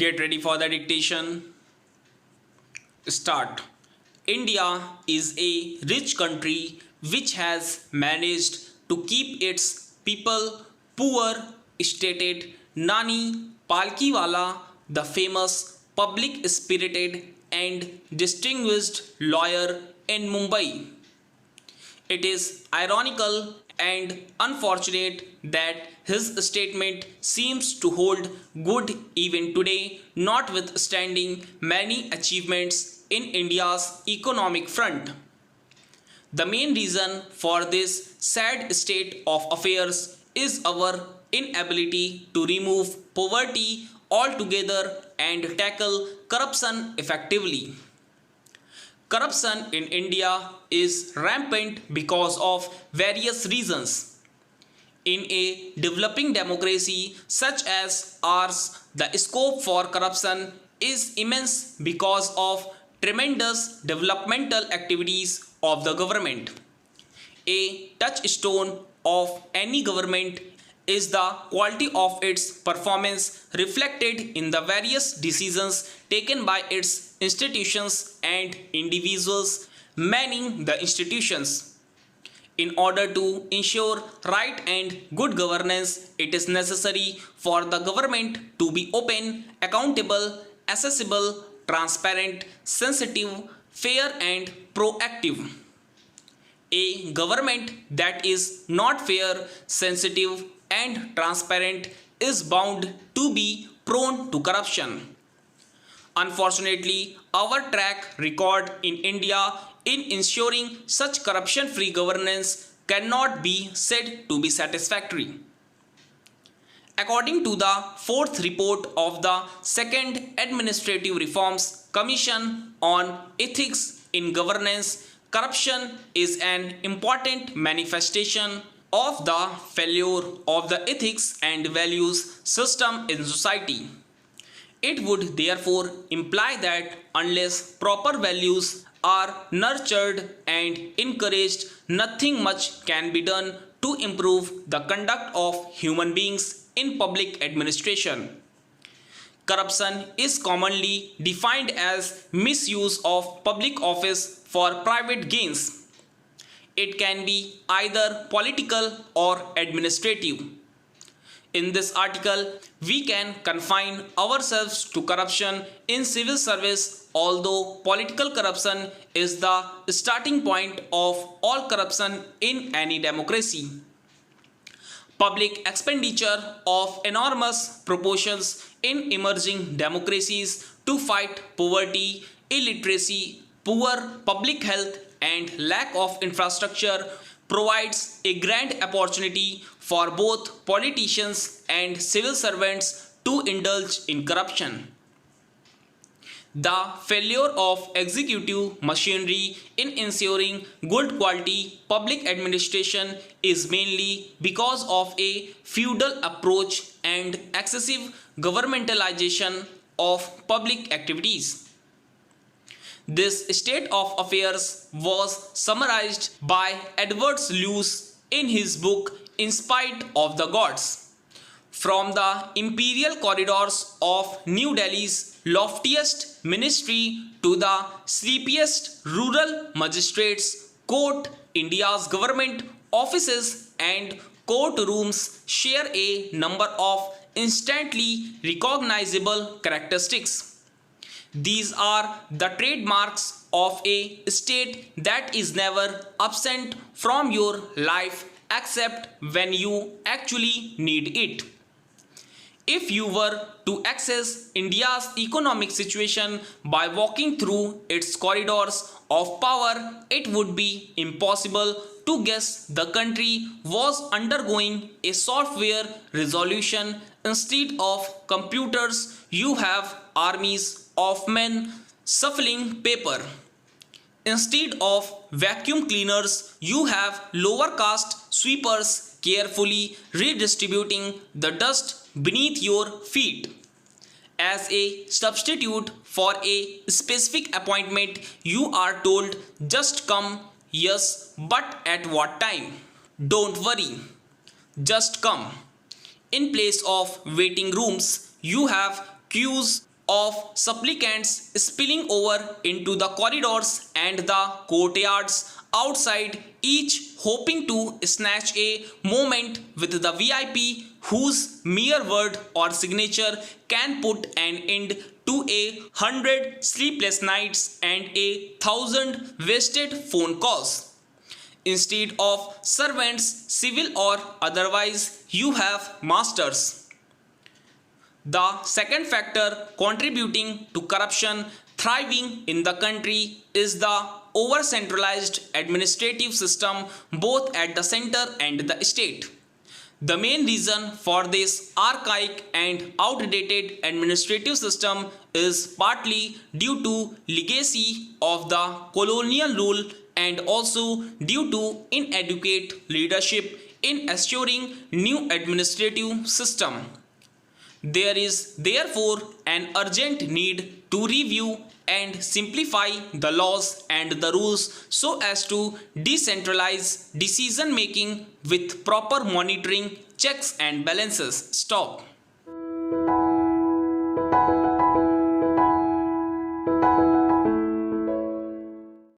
Get ready for the dictation. Start. India is a rich country which has managed to keep its people poor, stated Nani Palkiwala, the famous public spirited and distinguished lawyer in Mumbai. It is ironical and unfortunate that his statement seems to hold good even today, notwithstanding many achievements in India's economic front. The main reason for this sad state of affairs is our inability to remove poverty altogether and tackle corruption effectively. Corruption in India is rampant because of various reasons. In a developing democracy such as ours, the scope for corruption is immense because of tremendous developmental activities of the government. A touchstone of any government is the quality of its performance reflected in the various decisions taken by its institutions and individuals manning the institutions. In order to ensure right and good governance, it is necessary for the government to be open, accountable, accessible, transparent, sensitive, fair and proactive. A government that is not fair, sensitive and transparent is bound to be prone to corruption. Unfortunately, our track record in India in ensuring such corruption-free governance cannot be said to be satisfactory. According to the fourth report of the Second Administrative Reforms Commission on Ethics in Governance, corruption is an important manifestation of the failure of the ethics and values system in society. It would therefore imply that unless proper values are nurtured and encouraged, nothing much can be done to improve the conduct of human beings in public administration. Corruption is commonly defined as misuse of public office for private gains. It can be either political or administrative. In this article, we can confine ourselves to corruption in civil service, although political corruption is the starting point of all corruption in any democracy. Public expenditure of enormous proportions in emerging democracies to fight poverty, illiteracy, poor public health and lack of infrastructure provides a grand opportunity for both politicians and civil servants to indulge in corruption. The failure of executive machinery in ensuring good quality public administration is mainly because of a feudal approach and excessive governmentalization of public activities. This state of affairs was summarized by Edward Luce in his book In Spite of the Gods. From the imperial corridors of New Delhi's loftiest ministry to the sleepiest rural magistrates' court, India's government offices and courtrooms share a number of instantly recognizable characteristics. These are the trademarks of a state that is never absent from your life except when you actually need it. If you were to access India's economic situation by walking through its corridors of power, it would be impossible to guess the country was undergoing a software revolution. Instead of computers, you have armies of men shuffling paper. Instead of vacuum cleaners, you have lower caste sweepers carefully redistributing the dust beneath your feet. As a substitute for a specific appointment, you are told just come, yes, but at what time? Don't worry, just come. In place of waiting rooms, you have queues of supplicants spilling over into the corridors and the courtyards outside, each hoping to snatch a moment with the VIP whose mere word or signature can put an end to 100 sleepless nights and 1,000 wasted phone calls. Instead of servants, civil or otherwise, you have masters. The second factor contributing to corruption thriving in the country is the over-centralized administrative system both at the center and the state. The main reason for this archaic and outdated administrative system is partly due to legacy of the colonial rule and also due to inadequate leadership in assuring new administrative system. There is therefore an urgent need to review and simplify the laws and the rules so as to decentralize decision making with proper monitoring, checks and balances. Stop.